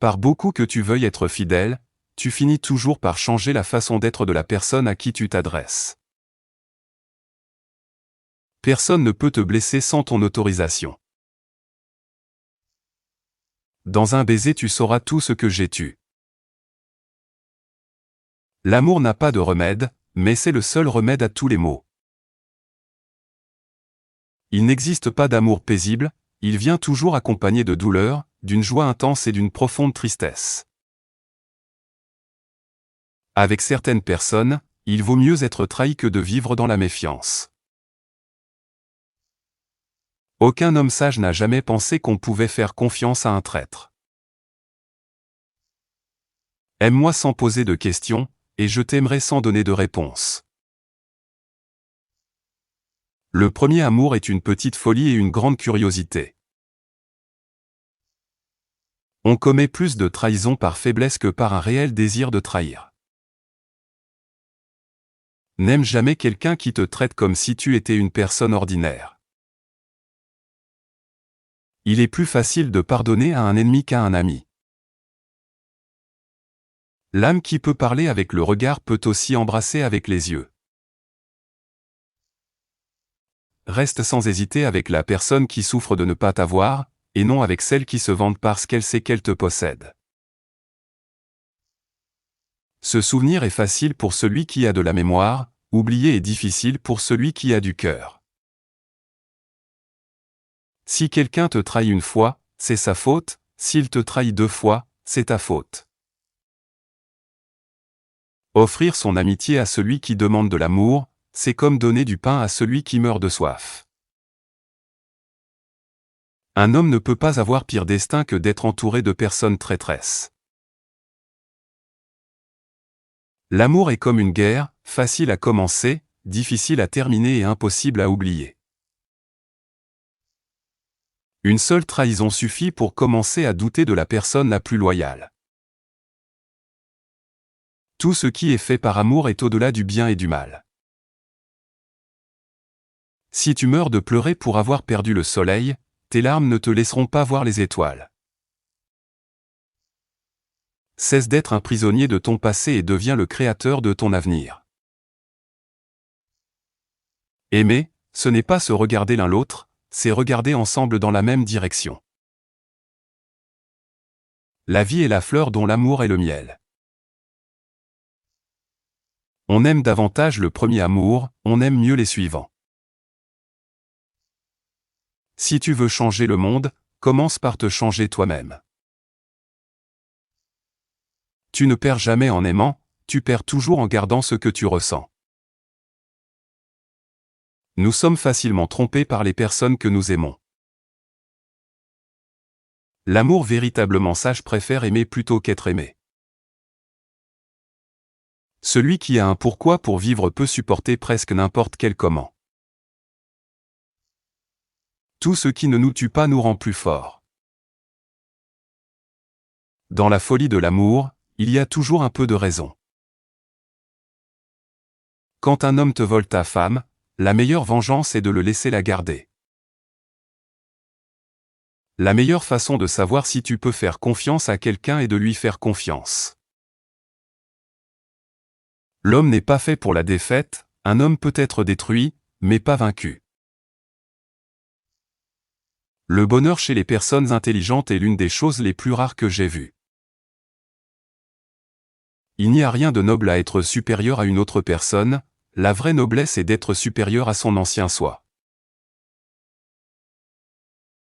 Par beaucoup que tu veuilles être fidèle, tu finis toujours par changer la façon d'être de la personne à qui tu t'adresses. Personne ne peut te blesser sans ton autorisation. Dans un baiser tu sauras tout ce que j'ai tu. L'amour n'a pas de remède, mais c'est le seul remède à tous les maux. Il n'existe pas d'amour paisible, il vient toujours accompagné de douleur, d'une joie intense et d'une profonde tristesse. Avec certaines personnes, il vaut mieux être trahi que de vivre dans la méfiance. Aucun homme sage n'a jamais pensé qu'on pouvait faire confiance à un traître. Aime-moi sans poser de questions, et je t'aimerai sans donner de réponse. Le premier amour est une petite folie et une grande curiosité. On commet plus de trahison par faiblesse que par un réel désir de trahir. N'aime jamais quelqu'un qui te traite comme si tu étais une personne ordinaire. Il est plus facile de pardonner à un ennemi qu'à un ami. L'âme qui peut parler avec le regard peut aussi embrasser avec les yeux. Reste sans hésiter avec la personne qui souffre de ne pas t'avoir, et non avec celle qui se vante parce qu'elle sait qu'elle te possède. Se souvenir est facile pour celui qui a de la mémoire, oublier est difficile pour celui qui a du cœur. Si quelqu'un te trahit une fois, c'est sa faute, s'il te trahit 2 fois, c'est ta faute. Offrir son amitié à celui qui demande de l'amour, c'est comme donner du pain à celui qui meurt de soif. Un homme ne peut pas avoir pire destin que d'être entouré de personnes traîtresses. L'amour est comme une guerre, facile à commencer, difficile à terminer et impossible à oublier. Une seule trahison suffit pour commencer à douter de la personne la plus loyale. Tout ce qui est fait par amour est au-delà du bien et du mal. Si tu meurs de pleurer pour avoir perdu le soleil, tes larmes ne te laisseront pas voir les étoiles. Cesse d'être un prisonnier de ton passé et deviens le créateur de ton avenir. Aimer, ce n'est pas se regarder l'un l'autre, c'est regarder ensemble dans la même direction. La vie est la fleur dont l'amour est le miel. On aime davantage le premier amour, on aime mieux les suivants. Si tu veux changer le monde, commence par te changer toi-même. Tu ne perds jamais en aimant, tu perds toujours en gardant ce que tu ressens. Nous sommes facilement trompés par les personnes que nous aimons. L'amour véritablement sage préfère aimer plutôt qu'être aimé. Celui qui a un pourquoi pour vivre peut supporter presque n'importe quel comment. Tout ce qui ne nous tue pas nous rend plus forts. Dans la folie de l'amour, il y a toujours un peu de raison. Quand un homme te vole ta femme, la meilleure vengeance est de le laisser la garder. La meilleure façon de savoir si tu peux faire confiance à quelqu'un est de lui faire confiance. L'homme n'est pas fait pour la défaite, un homme peut être détruit, mais pas vaincu. Le bonheur chez les personnes intelligentes est l'une des choses les plus rares que j'ai vues. Il n'y a rien de noble à être supérieur à une autre personne, la vraie noblesse est d'être supérieur à son ancien soi.